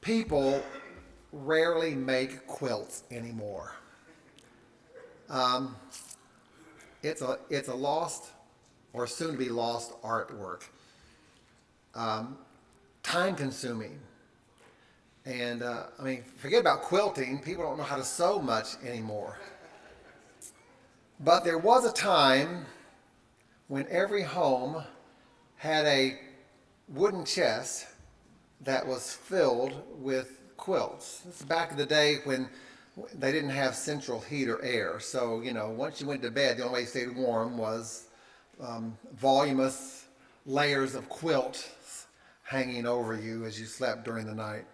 people rarely make quilts anymore. Um, it's a lost or soon to be lost artwork. Time consuming. And forget about quilting. People don't know how to sew much anymore. But there was a time when every home had a wooden chest that was filled with quilts. This is back in the day when they didn't have central heat or air. So, once you went to bed, the only way you stayed warm was voluminous layers of quilt hanging over you as you slept during the night.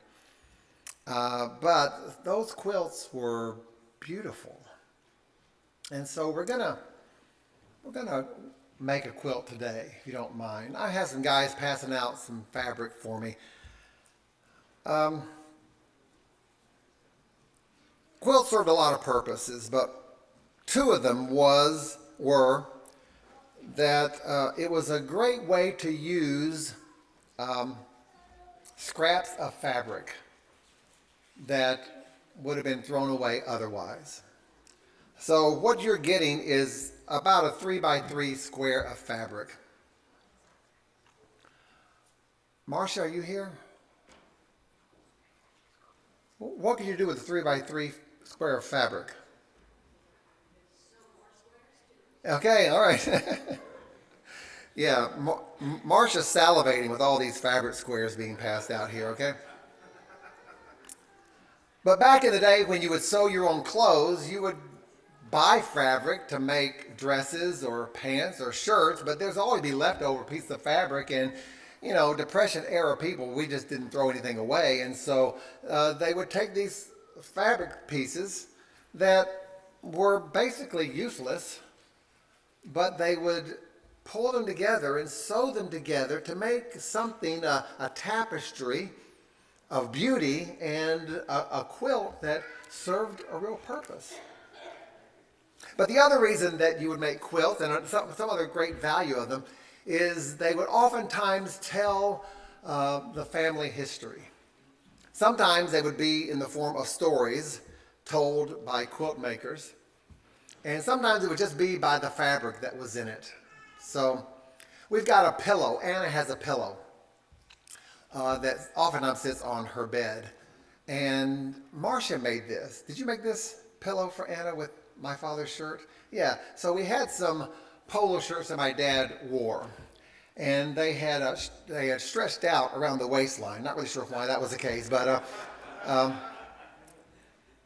But those quilts were beautiful. And so we're gonna make a quilt today, if you don't mind. I have some guys passing out some fabric for me. Quilts served a lot of purposes, but two of them were that it was a great way to use scraps of fabric that would have been thrown away otherwise. So what you're getting is about a 3x3 square of fabric. Marcia, are you here? What can you do with a 3x3 square of fabric? Okay, all right. Yeah, Marcia's salivating with all these fabric squares being passed out here, okay? But back in the day when you would sew your own clothes, you would buy fabric to make dresses or pants or shirts, but there's always be leftover pieces of fabric. And, Depression era people, we just didn't throw anything away. And so they would take these fabric pieces that were basically useless, but they would pull them together and sew them together to make something, a tapestry of beauty and a quilt that served a real purpose. But the other reason that you would make quilts, and some other great value of them, is they would oftentimes tell the family history. Sometimes they would be in the form of stories told by quilt makers, and sometimes it would just be by the fabric that was in it. So we've got a pillow. Anna has a pillow that oftentimes sits on her bed. And Marcia made this. Did you make this pillow for Anna with my father's shirt? Yeah. So we had some polo shirts that my dad wore. And they had stretched out around the waistline. Not really sure why that was the case. But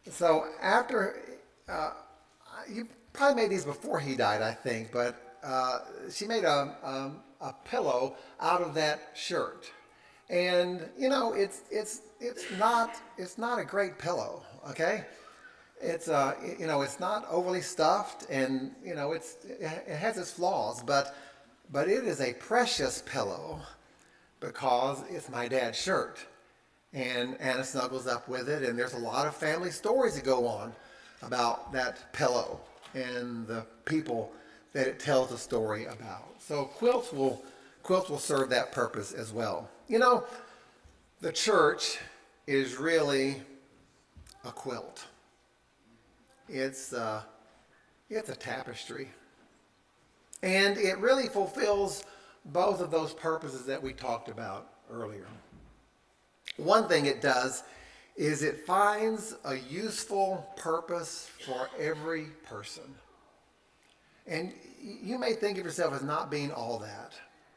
so after, you probably made these before he died, I think. But she made a pillow out of that shirt. And it's not a great pillow, okay? It's it's not overly stuffed, and it has its flaws, but it is a precious pillow because it's my dad's shirt, and Anna snuggles up with it, and there's a lot of family stories that go on about that pillow and the people that it tells a story about. So quilts will serve that purpose as well. The church is really a quilt. It's a tapestry. And it really fulfills both of those purposes that we talked about earlier. One thing it does is it finds a useful purpose for every person. And you may think of yourself as not being all that,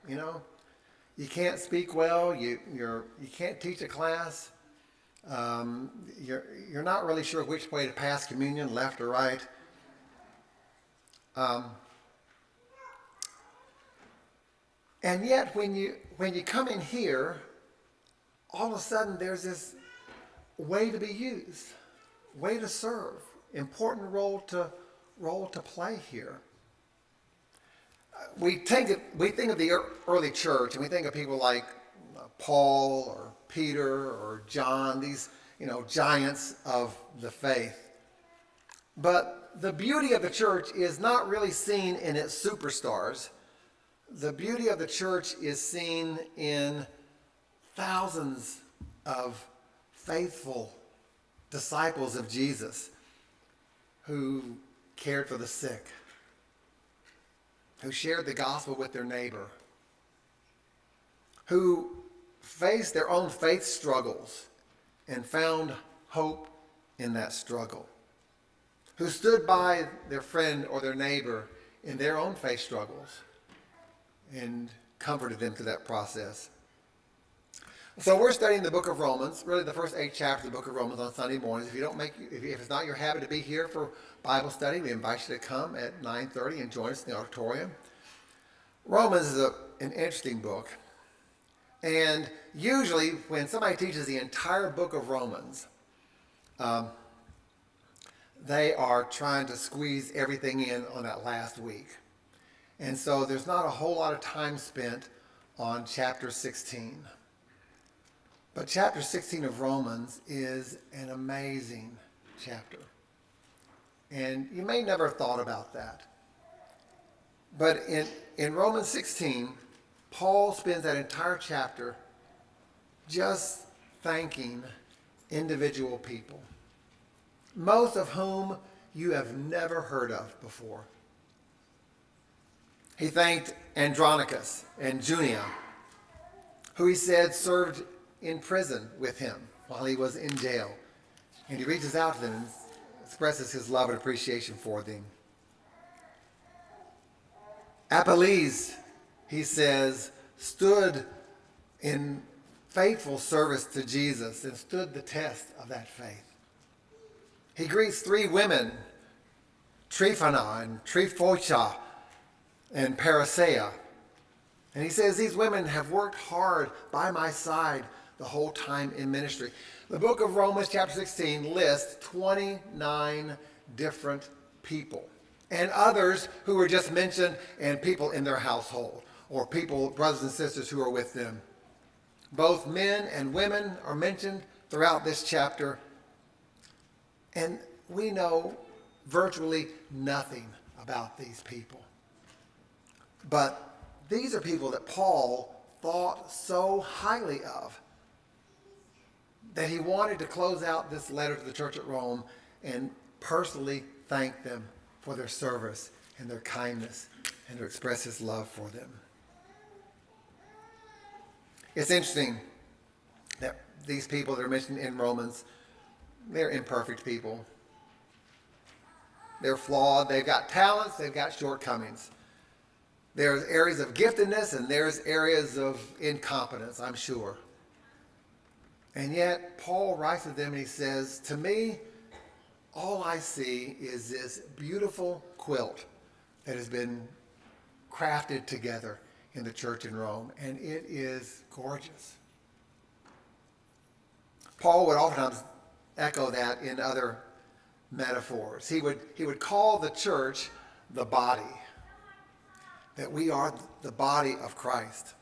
You can't speak well. You can't teach a class. You're not really sure which way to pass communion, left or right. And yet, when you come in here, all of a sudden there's this way to be used, way to serve, important role to play here. We think of the early church, and we think of people like Paul or Peter or John, these giants of the faith. But the beauty of the church is not really seen in its superstars. The beauty of the church is seen in thousands of faithful disciples of Jesus who cared for the sick, who shared the gospel with their neighbor, who faced their own faith struggles and found hope in that struggle, who stood by their friend or their neighbor in their own faith struggles and comforted them through that process. So we're studying the book of Romans, really the first 8 chapters of the book of Romans on Sunday mornings. If it's not your habit to be here for Bible study, we invite you to come at 9:30 and join us in the auditorium. Romans is an interesting book. And usually when somebody teaches the entire book of Romans, they are trying to squeeze everything in on that last week. And so there's not a whole lot of time spent on chapter 16. But chapter 16 of Romans is an amazing chapter. And you may never have thought about that. But in Romans 16, Paul spends that entire chapter just thanking individual people, most of whom you have never heard of before. He thanked Andronicus and Junia, who he said served in prison with him while he was in jail. And he reaches out to them and expresses his love and appreciation for them. Apelles, he says, stood in faithful service to Jesus and stood the test of that faith. He greets 3 women, Tryphena and Tryphosa and Parasea. And he says, these women have worked hard by my side the whole time in ministry. The book of Romans, chapter 16, lists 29 different people and others who were just mentioned and people in their household or people, brothers and sisters who are with them. Both men and women are mentioned throughout this chapter. And we know virtually nothing about these people. But these are people that Paul thought so highly of that he wanted to close out this letter to the church at Rome and personally thank them for their service and their kindness and to express his love for them. It's interesting that these people that are mentioned in Romans, they're imperfect people. They're flawed. They've got talents. They've got shortcomings. There's areas of giftedness and there's areas of incompetence, I'm sure. And yet, Paul writes to them and he says, to me, all I see is this beautiful quilt that has been crafted together in the church in Rome, and it is gorgeous. Paul would oftentimes echo that in other metaphors. He would call the church the body, that we are the body of Christ.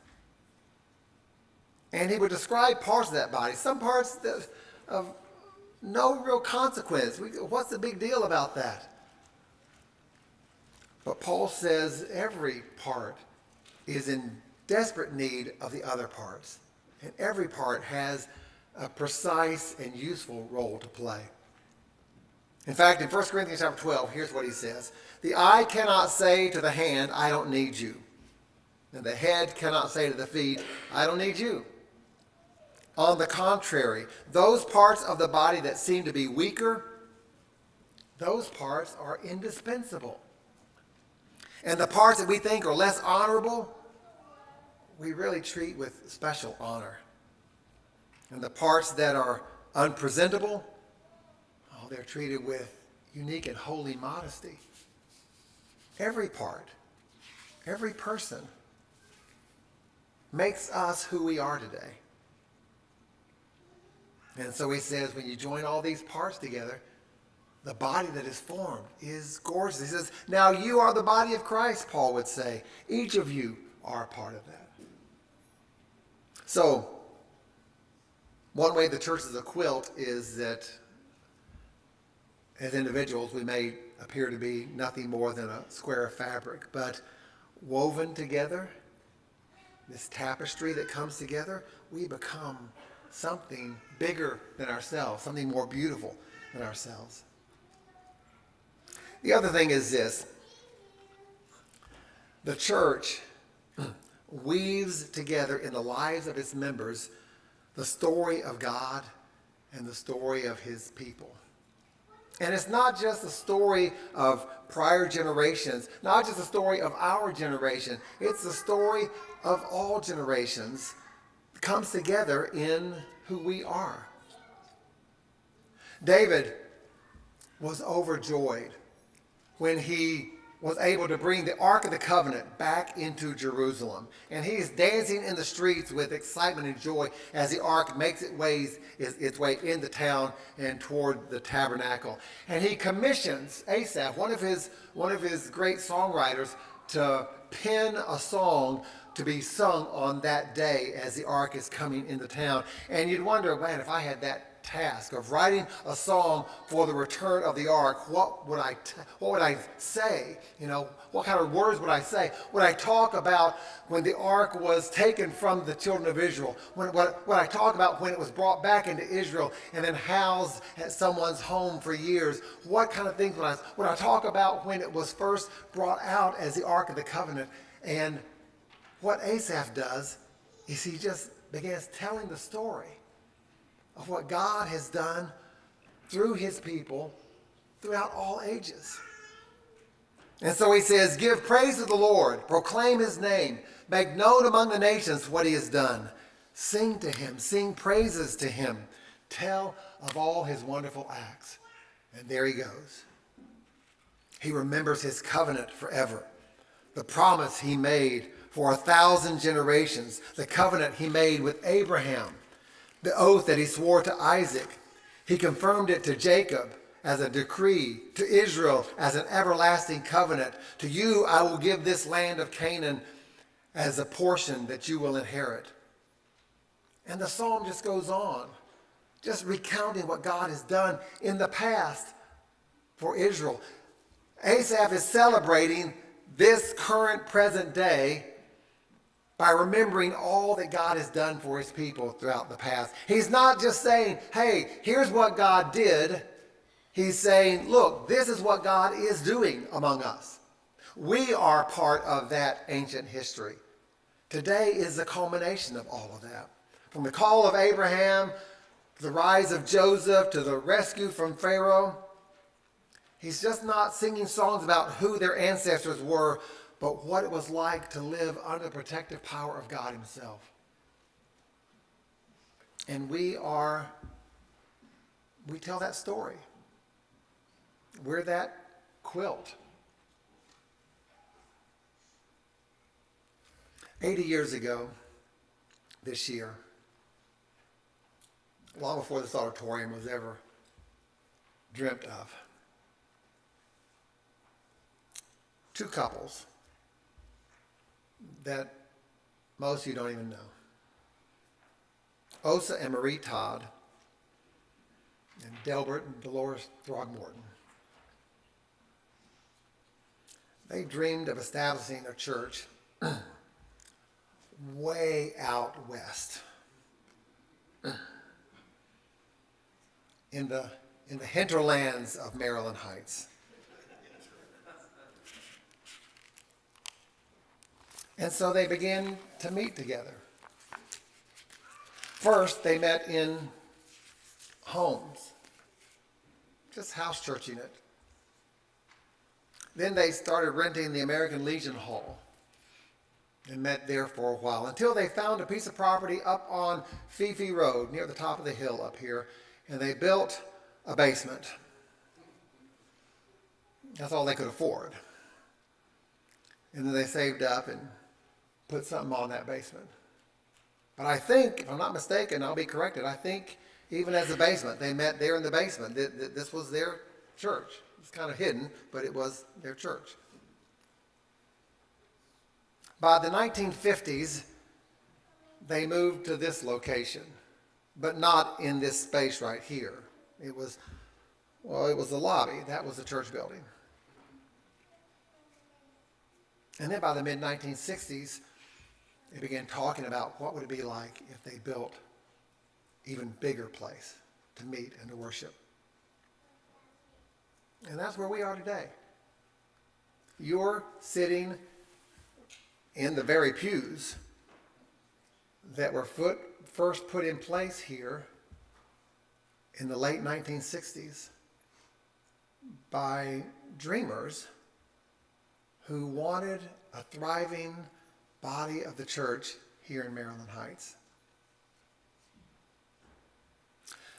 And he would describe parts of that body, some parts of no real consequence. What's the big deal about that? But Paul says every part is in desperate need of the other parts. And every part has a precise and useful role to play. In fact, in 1 Corinthians chapter 12, here's what he says. The eye cannot say to the hand, I don't need you. And the head cannot say to the feet, I don't need you. On the contrary, those parts of the body that seem to be weaker, those parts are indispensable. And the parts that we think are less honorable, we really treat with special honor. And the parts that are unpresentable, they're treated with unique and holy modesty. Every part, every person makes us who we are today. And so he says, when you join all these parts together, the body that is formed is gorgeous. He says, now you are the body of Christ, Paul would say. Each of you are a part of that. So, one way the church is a quilt is that as individuals, we may appear to be nothing more than a square of fabric, but woven together, this tapestry that comes together, we become something bigger than ourselves, something more beautiful than ourselves. The other thing is this. The church weaves together in the lives of its members the story of God and the story of his people. And it's not just the story of prior generations, not just the story of our generation. It's the story of all generations. It comes together in who we are. David was overjoyed when he was able to bring the Ark of the Covenant back into Jerusalem. And he is dancing in the streets with excitement and joy as the Ark makes its way into town and toward the tabernacle. And he commissions Asaph, one of his great songwriters, to pen a song to be sung on that day as the Ark is coming into town. And you'd wonder, man, if I had that task of writing a song for the return of the Ark, what would I say? You know, what kind of words would I say? Would I talk about when the Ark was taken from the children of Israel? Would I talk about when it was brought back into Israel and then housed at someone's home for years? What kind of things would I talk about when it was first brought out as the Ark of the Covenant? And what Asaph does is he just begins telling the story of what God has done through his people throughout all ages. And so he says, give praise to the Lord, proclaim his name, make known among the nations what he has done. Sing to him, sing praises to him, tell of all his wonderful acts. And there he goes. He remembers his covenant forever, the promise he made for 1,000 generations, the covenant he made with Abraham, the oath that he swore to Isaac. He confirmed it to Jacob as a decree, to Israel as an everlasting covenant. To you I will give this land of Canaan as a portion that you will inherit. And the psalm just goes on, just recounting what God has done in the past for Israel. Asaph is celebrating this current present day by remembering all that God has done for his people throughout the past. He's not just saying, hey, here's what God did. He's saying, look, this is what God is doing among us. We are part of that ancient history. Today is the culmination of all of that. From the call of Abraham, to the rise of Joseph, to the rescue from Pharaoh. He's just not singing songs about who their ancestors were, but what it was like to live under the protective power of God himself. And we tell that story. We're that quilt. 80 years ago, this year, long before this auditorium was ever dreamt of, two couples that most of you don't even know. Osa and Marie Todd, and Delbert and Dolores Throgmorton. They dreamed of establishing a church way out west, in the hinterlands of Maryland Heights. And so they began to meet together. First, they met in homes, just house churching it. Then they started renting the American Legion Hall and met there for a while until they found a piece of property up on Fifi Road near the top of the hill up here, and they built a basement. That's all they could afford. And then they saved up and put something on that basement. But I think, if I'm not mistaken, I'll be corrected, I think even as a basement, they met there in the basement. This was their church. It's kind of hidden, but it was their church. By the 1950s, they moved to this location, but not in this space right here. It was the lobby. That was the church building. And then by the mid-1960s, they began talking about what would it be like if they built even bigger place to meet and to worship. And that's where we are today. You're sitting in the very pews that were first put in place here in the late 1960s by dreamers who wanted a thriving body of the church here in Maryland Heights.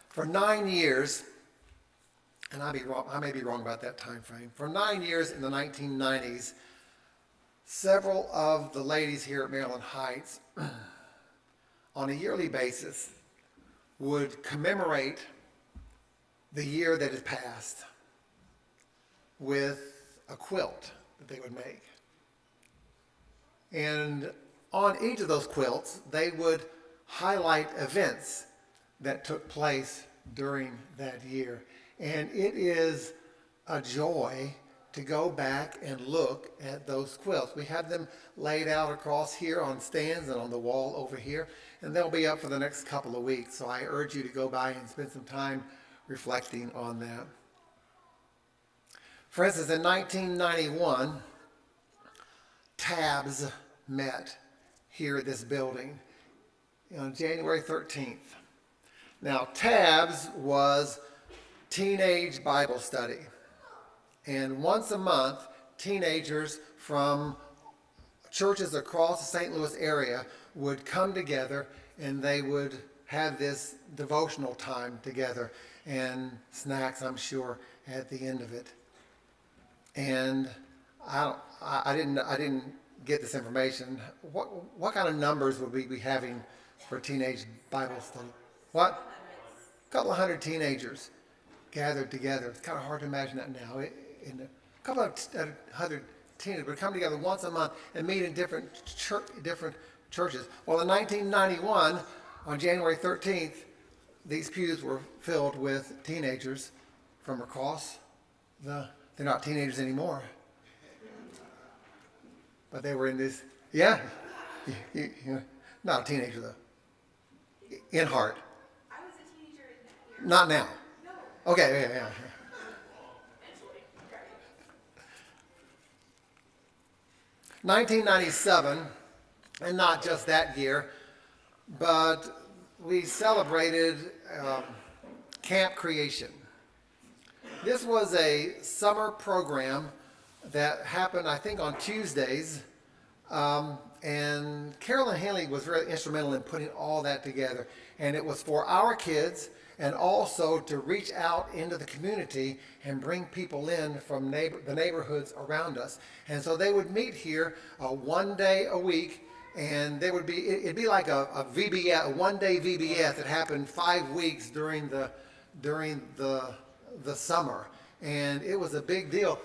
For 9 years, and I may be wrong about that time frame, for 9 years in the 1990s, several of the ladies here at Maryland Heights on a yearly basis would commemorate the year that had passed with a quilt that they would make. And on each of those quilts, they would highlight events that took place during that year. And it is a joy to go back and look at those quilts. We have them laid out across here on stands and on the wall over here, and they'll be up for the next couple of weeks. So I urge you to go by and spend some time reflecting on that. For instance, in 1991, Tabs met here at this building on January 13th. Now, Tabs was teenage Bible study. And once a month, teenagers from churches across the St. Louis area would come together and they would have this devotional time together and snacks, I'm sure, at the end of it. And I didn't get this information. What kind of numbers would we be having for teenage Bible study? What? A couple of hundred teenagers gathered together. It's kind of hard to imagine that now. A couple of hundred teenagers would come together once a month and meet in different churches. Well, in 1991, on January 13th, these pews were filled with teenagers from across they're not teenagers anymore. But they were in this, yeah, not a teenager though, in heart. I was a teenager in that year. Not now. No. Okay, yeah. 1997, and not just that year, but we celebrated Camp Creation. This was a summer program that happened, I think, on Tuesdays, and Carolyn Henley was very instrumental in putting all that together. And it was for our kids and also to reach out into the community and bring people in from the neighborhoods around us. And so they would meet here one day a week, and it'd be like a VBS, a one-day VBS that happened 5 weeks during the summer. And it was a big deal.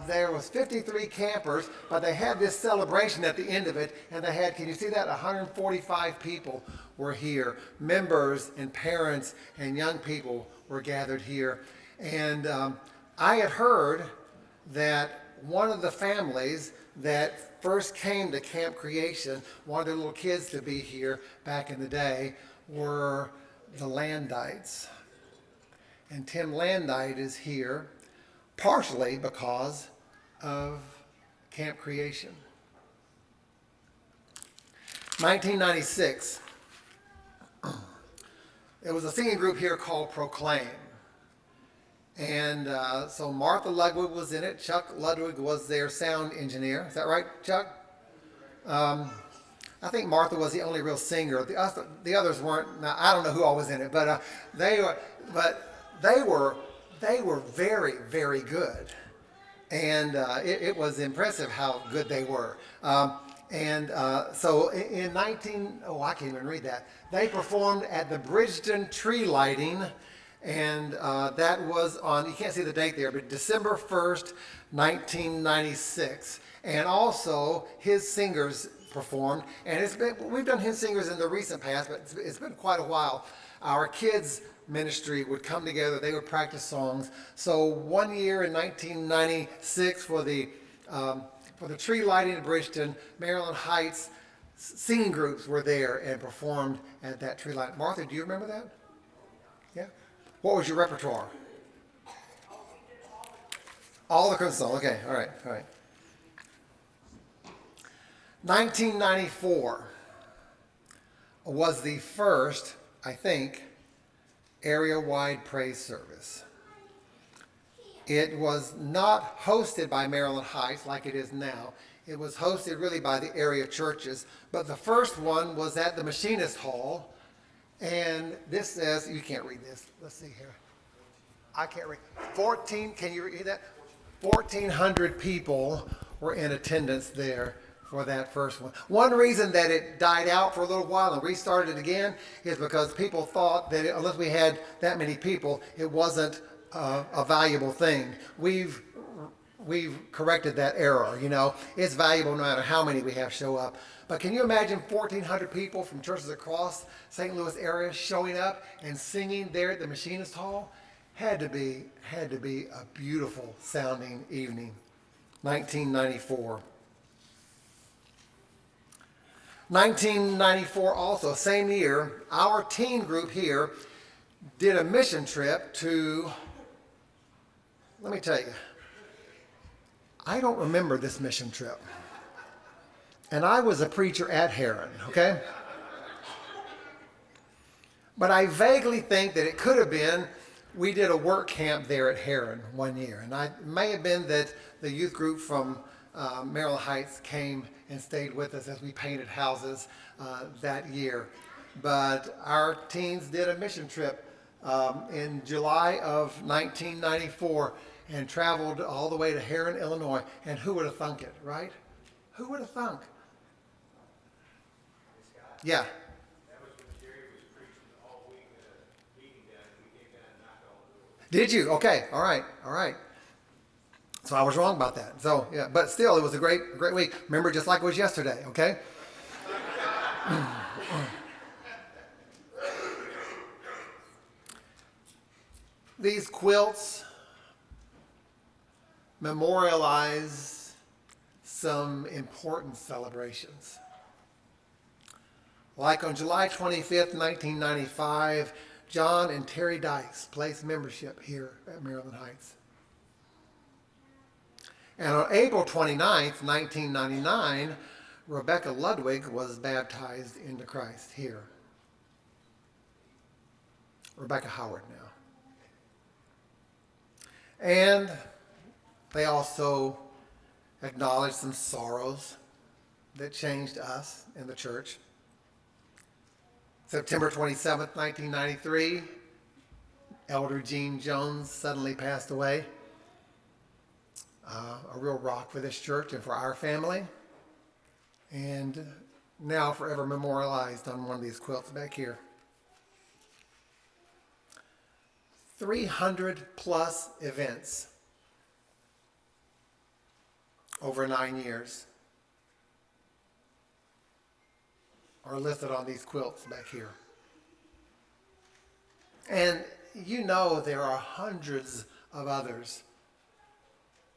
There was 53 campers, but they had this celebration at the end of it, and they had, can you see that? 145 people were here. Members and parents and young people were gathered here. And I had heard that one of the families that first came to Camp Creation, wanted their little kids to be here back in the day, were the Landites. And Tim Landite is here partially because of Camp Creation. 1996, there was a singing group here called Proclaim. And so Martha Ludwig was in it. Chuck Ludwig was their sound engineer. Is that right, Chuck? I think Martha was the only real singer. The others weren't. Now, I don't know who all was in it, but they were very, very good. And it was impressive how good they were. So in I can't even read that. They performed at the Bridgeton tree lighting, and that was on, you can't see the date there, but December 1st, 1996. And also his singers performed, and we've done his singers in the recent past, but it's been quite a while. Our kids ministry would come together, they would practice songs. So one year in 1996 for the tree lighting in Bridgeton, Maryland Heights singing groups were there and performed at that tree light. Martha, do you remember that? Yeah. What was your repertoire? All the Christmas songs. Okay. All right. All right. 1994 was the first, I think, area-wide praise service. It was not hosted by Maryland Heights like it is now. It was hosted really by the area churches. But the first one was at the Machinist Hall. And this says, you can't read this. Let's see here. I can't read. 14, can you read that? 1,400 people were in attendance there for that first one. One reason that it died out for a little while and restarted again is because people thought that unless we had that many people, it wasn't a valuable thing. We've corrected that error. You know, it's valuable no matter how many we have show up. But can you imagine 1,400 people from churches across St. Louis area showing up and singing there at the Machinist Hall? Had to be a beautiful sounding evening. 1994. 1994 also, same year, our teen group here did a mission trip to, let me tell you, I don't remember this mission trip. And I was a preacher at Heron, okay? But I vaguely think that it could have been, we did a work camp there at Heron one year. And it may have been that the youth group from Maryland Heights came and stayed with us as we painted houses that year. But our teens did a mission trip in July of 1994 and traveled all the way to Heron, Illinois. And who would have thunk it, right? Who would have thunk? Yeah. That was when Jerry was preaching all week at a meeting down, and we came down and knocked on the door. Did you? Okay. All right. All right. So I was wrong about that. So yeah, but still, it was a great week. Remember, just like it was yesterday. Okay. These quilts memorialize some important celebrations. Like on July 25th, 1995, John and Terry Dykes placed membership here at Maryland Heights. And on April 29th, 1999, Rebecca Ludwig was baptized into Christ here. Rebecca Howard now. And they also acknowledged some sorrows that changed us in the church. September 27th, 1993, Elder Gene Jones suddenly passed away. A real rock for this church and for our family. And now forever memorialized on one of these quilts back here. 300 plus events over 9 years are listed on these quilts back here. And you know there are hundreds of others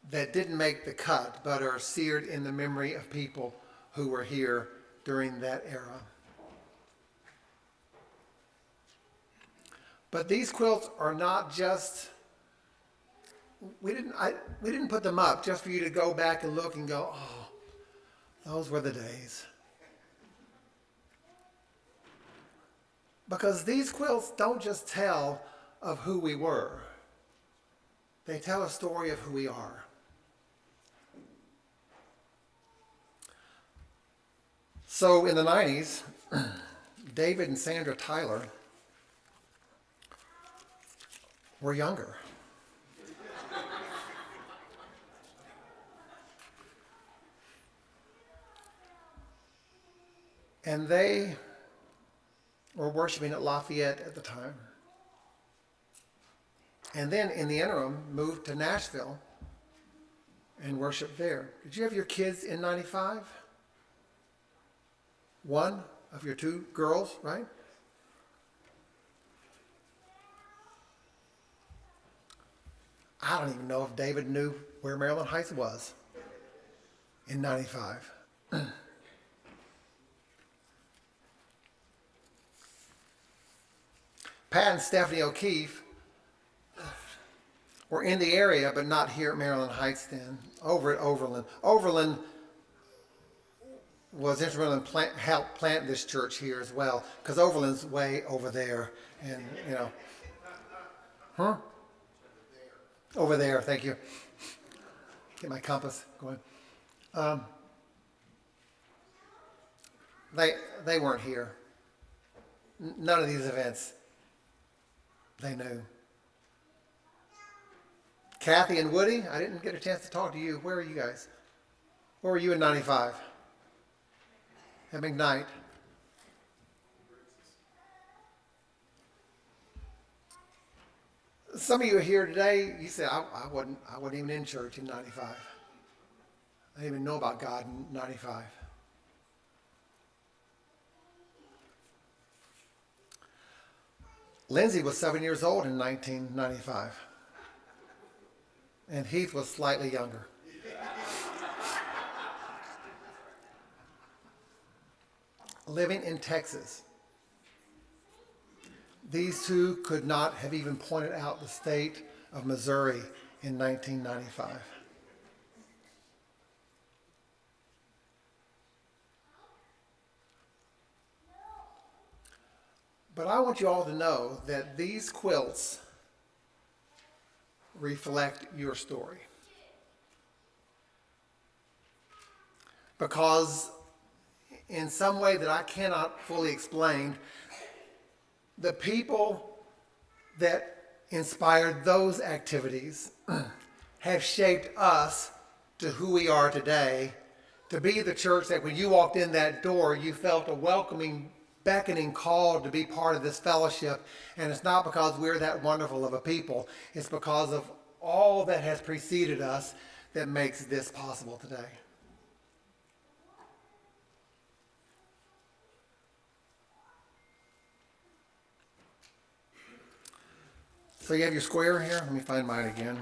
that didn't make the cut but are seared in the memory of people who were here during that era. But these quilts are not just, we didn't put them up just for you to go back and look and go, oh, those were the days. Because these quilts don't just tell of who we were. They tell a story of who we are. So in the 90s, David and Sandra Tyler were younger. And they were worshiping at Lafayette at the time. And then in the interim, moved to Nashville and worshiped there. Did you have your kids in 95? One of your two girls, right? I don't even know if David knew where Maryland Heights was in 95. Pat and Stephanie O'Keefe were in the area, but not here at Maryland Heights then, over at Overland. Overland was instrumental in help plant this church here as well, because Overland's way over there, and over there. Thank you. Get my compass going. They weren't here. None of these events they knew. Kathy and Woody, I didn't get a chance to talk to you. Where are you guys? Where were you in 95? At McKnight. Some of you are here today, you said, I wasn't even in church in 95. I didn't even know about God in 95. Lindsay was 7 years old in 1995. And Heath was slightly younger. Living in Texas. These two could not have even pointed out the state of Missouri in 1995. But I want you all to know that these quilts reflect your story. Because in some way that I cannot fully explain, the people that inspired those activities have shaped us to who we are today, to be the church that when you walked in that door, you felt a welcoming, beckoning call to be part of this fellowship. And it's not because we're that wonderful of a people. It's because of all that has preceded us that makes this possible today. So you have your square here. Let me find mine again.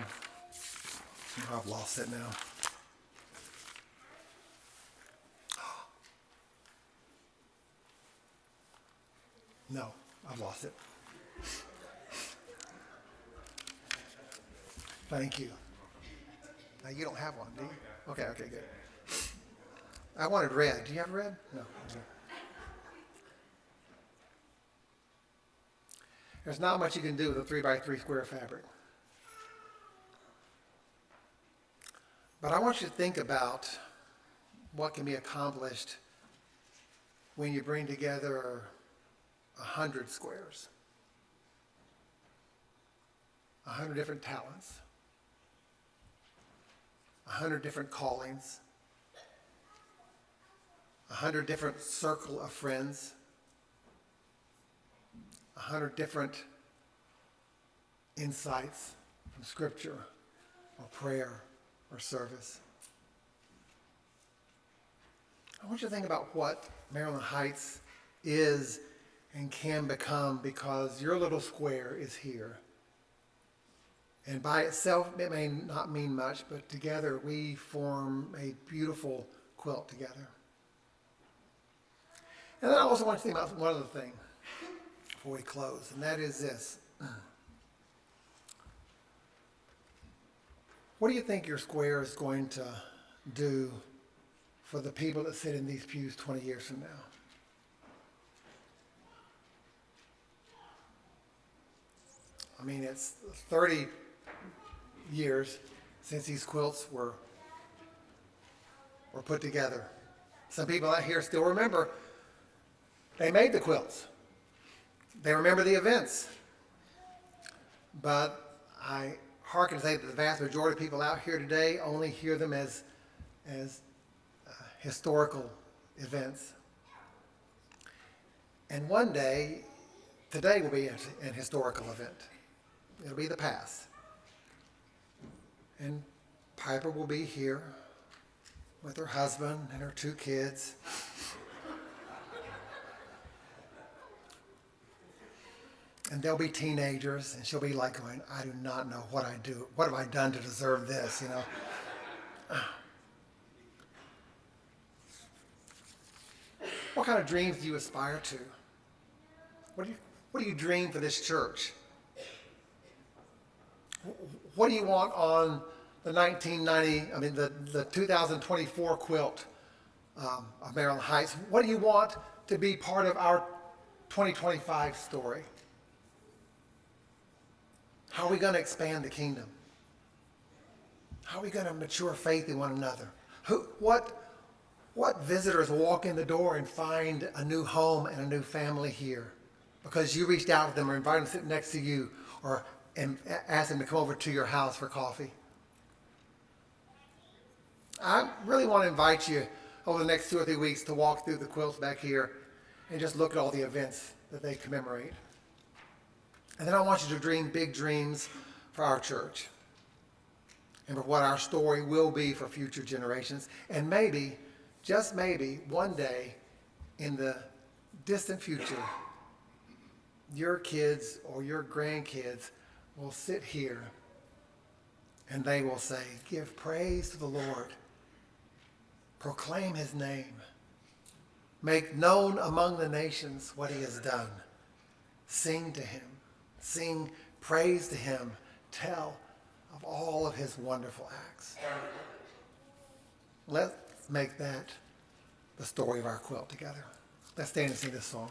Oh, I've lost it now. No, I've lost it. Thank you. Now you don't have one, do you? Okay, good. I wanted red. Do you have red? No. Okay. There's not much you can do with a 3x3 square fabric. But I want you to think about what can be accomplished when you bring together 100 squares, 100 different talents, 100 different callings, 100 different circle of friends, 100 different insights from scripture or prayer or service. I want you to think about what Maryland Heights is and can become, because your little square is here. And by itself, it may not mean much, but together we form a beautiful quilt together. And then I also want to think about one other thing before we close, and that is this. What do you think your square is going to do for the people that sit in these pews 20 years from now? I mean, it's 30 years since these quilts were put together. Some people out here still remember they made the quilts. They remember the events. But I hearken to say that the vast majority of people out here today only hear them as historical events. And one day, today will be an historical event. It'll be the past. And Piper will be here with her husband and her 2 kids. And they'll be teenagers, and she'll be like going, I do not know what I do. What have I done to deserve this, you know? What kind of dreams do you aspire to? What What do you dream for this church? What do you want on the 2024 quilt of Maryland Heights? What do you want to be part of our 2025 story? How are we going to expand the kingdom? How are we going to mature faith in one another? What visitors walk in the door and find a new home and a new family here because you reached out to them or invited them to sit next to you or and asked them to come over to your house for coffee? I really want to invite you over the next 2 or 3 weeks to walk through the quilts back here and just look at all the events that they commemorate. And then I want you to dream big dreams for our church and for what our story will be for future generations. And maybe, just maybe, one day in the distant future, your kids or your grandkids will sit here and they will say, give praise to the Lord, proclaim his name, make known among the nations what he has done, sing to him, sing praise to him, tell of all of his wonderful acts. Let's make that the story of our quilt together. Let's stand and sing this song.